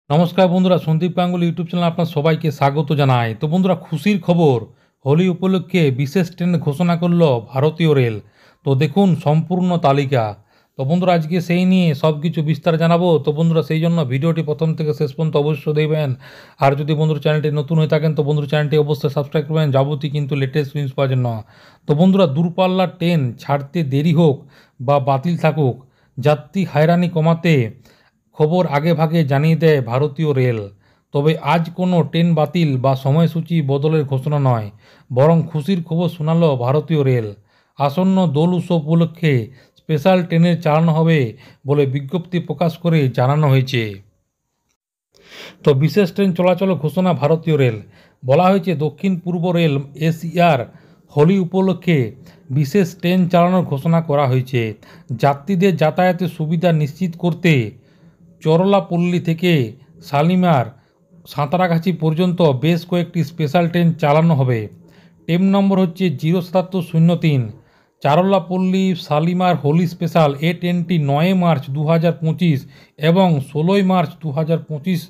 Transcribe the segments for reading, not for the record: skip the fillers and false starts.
নমস্কার বন্ধুরা, সন্দীপ গাঙ্গুলি ইউটিউব চ্যানেলে আপনার সবাইকে স্বাগত জানাই। তো বন্ধুরা, খুশির খবর, হোলি উপলক্ষে বিশেষ ট্রেন ঘোষণা করল ভারতীয় রেল। তো দেখুন সম্পূর্ণ তালিকা। তো বন্ধুরা, আজকে সেই নিয়ে সব কিছু বিস্তার জানাবো। তো বন্ধুরা, সেই জন্য ভিডিওটি প্রথম থেকে শেষ পর্যন্ত অবশ্যই দেখবেন। আর যদি বন্ধুরা চ্যানেলটি নতুন হয়ে থাকেন তো বন্ধুরা চ্যানেলটি অবশ্যই সাবস্ক্রাইব করবেন যাবতীয় কিন্তু লেটেস্ট নিউজ পাওয়ার জন্য। তো বন্ধুরা, দূরপাল্লার ট্রেন ছাড়তে দেরি হোক বা বাতিল থাকুক, যাত্রী হয়রানি কমাতে খবর আগেভাগে জানিয়ে দেয় ভারতীয় রেল। তবে আজ কোনো ট্রেন বাতিল বা সময়সূচি বদলের ঘোষণা নয়, বরং খুশির খবর শোনালো ভারতীয় রেল। আসন্ন দোল উৎসব উপলক্ষে স্পেশাল ট্রেনের চালানো হবে বলে বিজ্ঞপ্তি প্রকাশ করে জানানো হয়েছে। তো বিশেষ ট্রেন চলাচল ঘোষণা ভারতীয় রেল। বলা হয়েছে, দক্ষিণ পূর্ব রেল এসইআর হোলি উপলক্ষে বিশেষ ট্রেন চালানোর ঘোষণা করা হয়েছে। যাত্রীদের যাতায়াতের সুবিধা নিশ্চিত করতে চরলাপল্লী থেকে শালিমার সাঁতরাগাছি পর্যন্ত বেশ কয়েকটি স্পেশাল ট্রেন চালানো হবে। ট্রেন নম্বর হচ্ছে 07703। চারলাপল্লী শালিমার হোলি স্পেশাল এ ট্রেনটি 9 মার্চ 2025 এবং 16 মার্চ 2025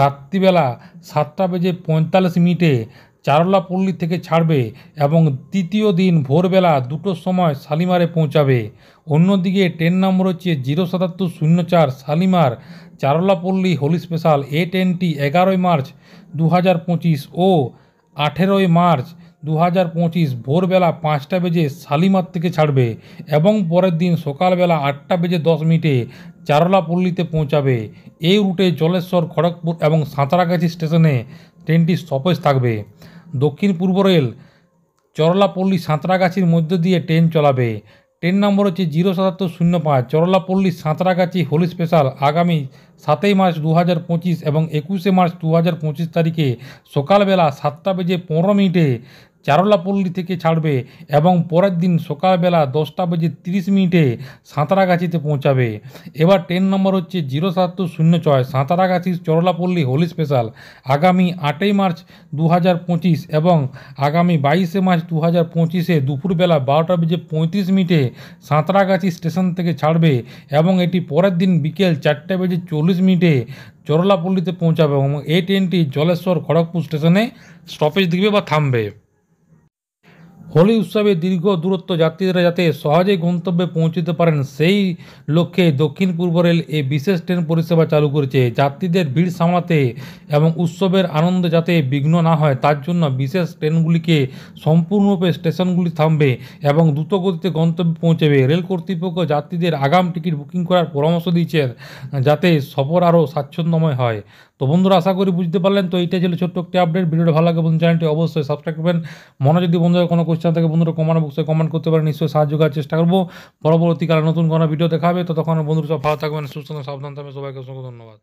রাত্রিবেলা 7:45 চারলাপল্লী থেকে ছাড়বে এবং তৃতীয় দিন ভোরবেলা 2টোর সময় শালিমারে পৌঁছাবে। অন্যদিকে ট্রেন নম্বর হচ্ছে 07704 শালিমার চারলাপল্লী হোলি স্পেশাল এ ট্রেনটি 11 মার্চ 2025 ও 18 মার্চ 2025 ভোরবেলা 5টা বেজে শালিমার থেকে ছাড়বে এবং পরের দিন সকালবেলা 8:10 চারলাপল্লীতে পৌঁছাবে। এই রুটে জলেশ্বর, খড়গপুর এবং সাঁতরাগাছি স্টেশনে ট্রেনটি স্টপেজ থাকবে। দক্ষিণ পূর্ব রেল চরলাপল্লী সাঁতরাগাছির মধ্য দিয়ে ট্রেন চলাবে। ট্রেন নম্বর হচ্ছে 07705 চরলাপল্লী সাঁতরাগাছি হোলি স্পেশাল আগামী 7 মার্চ 2025 এবং 21 মার্চ 2025 তারিখে সকালবেলা 7:15 চারলাপল্লী থেকে ছাড়বে এবং পরের দিন সকালবেলা 10:30 সাঁতরাগাছিতে পৌঁছাবে। এবার ট্রেন নম্বর হচ্ছে 07706 সাঁতরাগাছি চরলাপল্লী হোলি স্পেশাল আগামী 8 মার্চ 2025 এবং আগামী 22 মার্চ 2025 দুপুরবেলা 12:35 সাঁতরাগাছি স্টেশন থেকে ছাড়বে এবং এটি পরের দিন বিকেল 4:40 চরলাপল্লীতে পৌঁছাবে এবং এই ট্রেনটি জলেশ্বর, খড়গপুর স্টেশনে স্টপেজ দিবে বা থামবে। হোলি উৎসবে দীর্ঘ দূরত্ব যাত্রীরা যাতে সহজেই গন্তব্যে পৌঁছতে পারেন সেই লক্ষ্যে দক্ষিণ পূর্ব রেল এই বিশেষ ট্রেন পরিষেবা চালু করেছে। যাত্রীদের ভিড় সামলাতে এবং উৎসবের আনন্দ যাতে বিঘ্ন না হয় তার জন্য বিশেষ ট্রেনগুলিকে সম্পূর্ণরূপে স্টেশনগুলি থামবে এবং দ্রুতগতিতে গন্তব্যে পৌঁছাবে। রেল কর্তৃপক্ষ যাত্রীদের আগাম টিকিট বুকিং করার পরামর্শ দিয়েছেন যাতে সফর আরও স্বাচ্ছন্দ্যময় হয়। তো বন্ধুরা, আশা করি বুঝতে পারলেন। তো এইটা ছিল ছোট্ট একটি আপডেট। ভিডিওটা ভালো লাগে বন্ধু চ্যানেলটি অবশ্যই সাবস্ক্রাইব করবেন। মনে যদি বন্ধুরা কোনো কোয়েশ্চেন থাকে বন্ধুরা কমেন্ট বক্সে কমেন্ট করতে পারেন, নিশ্চয়ই সাহায্য করার চেষ্টা করবো। পরবর্তীকালে নতুন কোনো ভিডিও দেখাবে। তো তখন বন্ধুরা সব ভালো থাকবেন, সুস্থ সাবধান থাকবেন। সবাইকে অসংখ্য ধন্যবাদ।